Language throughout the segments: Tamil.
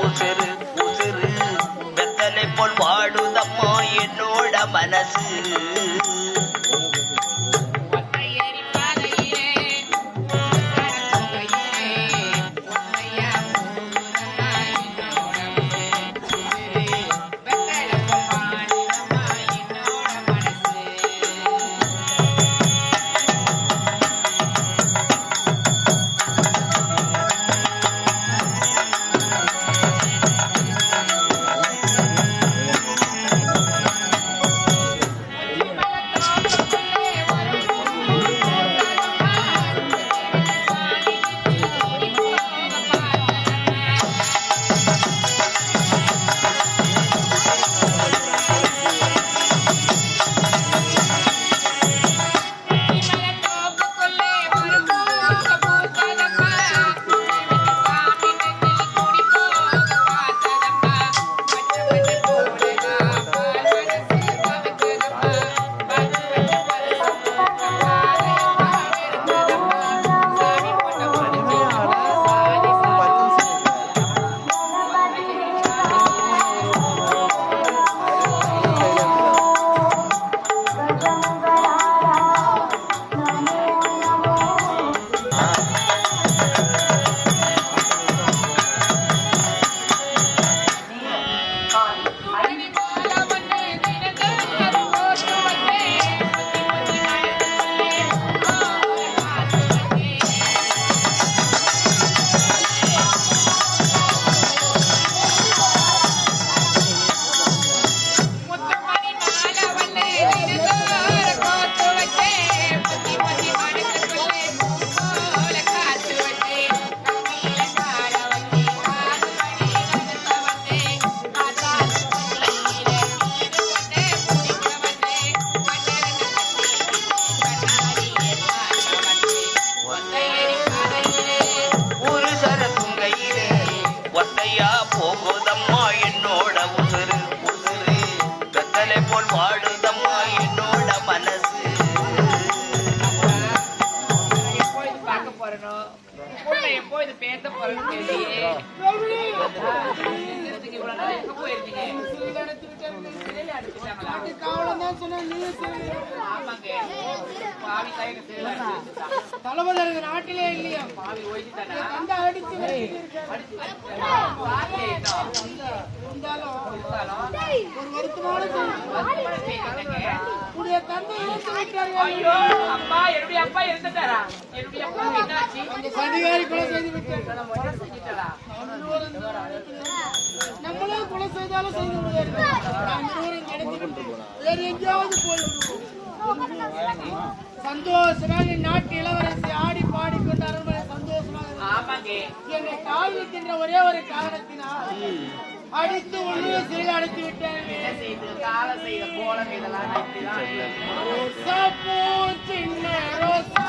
உசிறு உசிறு வெத்தலை போல் வாடுதம்மா என்னோட மனசு. தளபதி நாட்டிலே இல்லையா ஒரு வருத்தமான தந்தை அதிகாரி கொலை செய்து விட்டார். நம்மளும் கொலை செய்தாலும் செய்து வேறு எங்கேயாவது போயிடும். சந்தோஷமாக நாட்டு இளவரசி ஆடி பாடிக்கொண்டு அரண்மனை சந்தோஷமாக என்னை கால் வைக்கின்ற ஒரே ஒரு காரணத்தினால் அடித்து ஒன்று சிறையில் அடைத்து விட்டேன். சின்ன ரோசா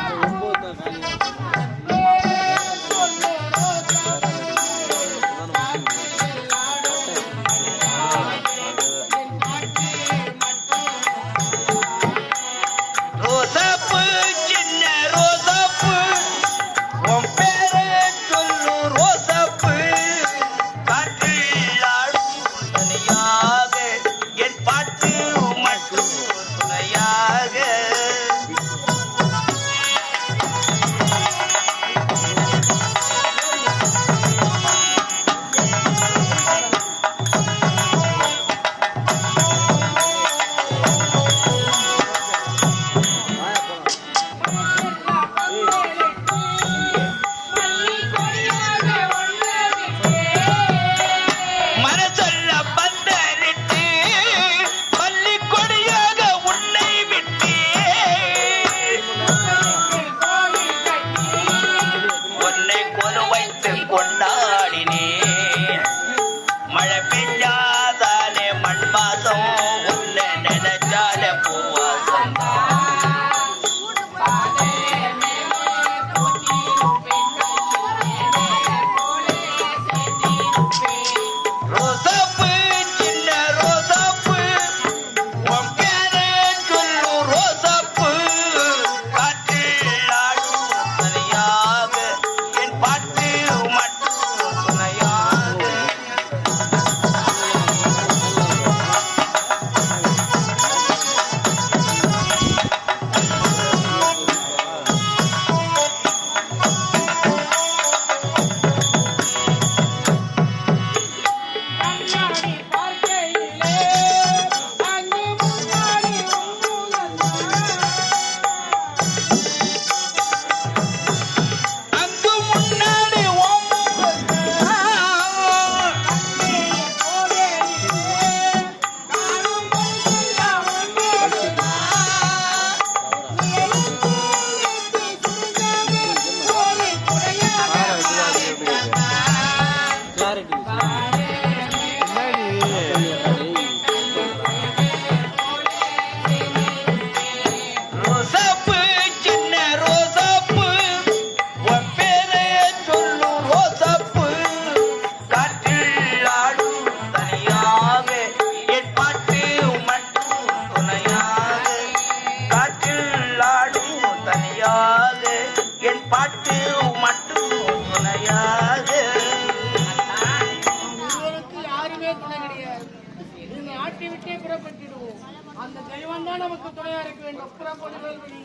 மழை பெஞ்சாதானே மண் மாசம் உன்னை நினைச்சாலே பூவாசம். தான் நமக்கு துணையா இருக்க வேண்டும். புறப்படு வேல்மணி.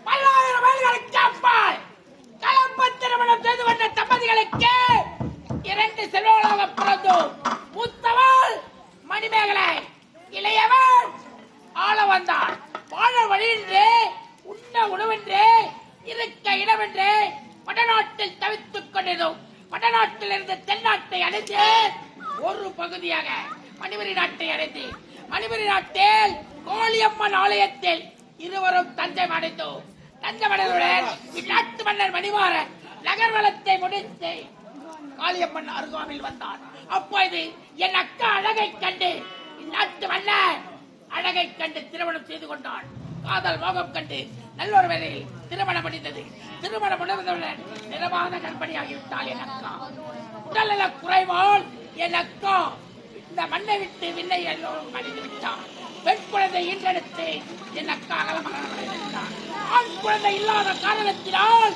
பல்லாயிரம் மைல்களுக்கு அப்பால் கலப்பு திருமணம் செய்து கொண்ட தம்பதிகளுக்கு 2 செல்வங்களாக பிறந்தோம். மூத்தவள் மணிமேகலை, இளையவன் ஆள வந்தான். வாழ வழியின்றே, உண்ண உணவென்றே, இருக்க இடமென்றே வடநாட்டில் தவித்துக் கொண்டிருந்தோம். வடநாட்டில் இருந்து தென்னாட்டை அடைந்து ஒரு பகுதியாக மணிபுரி நாட்டை அடைந்து மணிபுரி நாட்டில் கோழியம்மன் ஆலயத்தில் இருவரும் தஞ்சம் அடைந்தோம். தஞ்சமடைந்தவுடன் இந்நாட்டு மன்னர் மணிமாறன் நகர்வலத்தை முடித்து காளியம்மன் அருகாமையில் வந்தான். அப்போது என் அக்கா அழகை கண்டு இந்நாட்டு மன்னர் அழகை கண்டு திருமணம் செய்து கொண்டான். காதல் மோகம் கண்டு நல்லொரு வேளையில் திருமணம் முடிந்தது. திருமணம் முடிந்தவுடன் நிறமான கர்ப்பிணியாகிவிட்டாள் என் அக்கா. உடல்நல குறைவால் என் அக்கா இந்த மண்ணை விட்டு விண்ணை எல்லோரும் அடைந்து விட்டார். பெண் குழந்தை ஈன்றெடுத்து என் அக்கா அகலமகனார். ஆண் குழந்தை இல்லாத காரணத்தினால்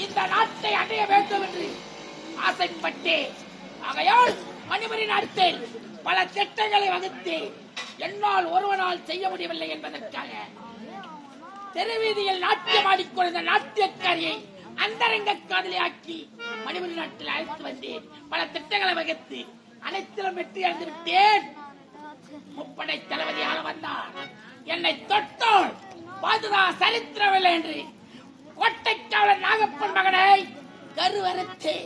இந்த நாட்டை அடைய வேண்டும் என்று ஆசைப்பட்டு ஆகையால் மணிபுரி நாட்டில் பல திட்டங்களை வகுத்து என்னால் ஒருவனால் செய்ய முடியவில்லை என்பதற்காக தெருவீதியில் நாட்டியமாடிக்கொண்ட நாட்டியக்காரியை அந்தரங்க காதலியாக்கி மணிபுரி நாட்டில் அழைத்து வந்தேன். பல திட்டங்களை வகுத்து அனைத்திலும் வெற்றி அடைந்து விட்டேன். முப்படை தளபதியாக வந்தார். என்னை தொட்டால் பாதுகா சரித்திரமில்லை என்று கோட்டைக்காவலர் நாகப்பன் மகனை கருவறுத்து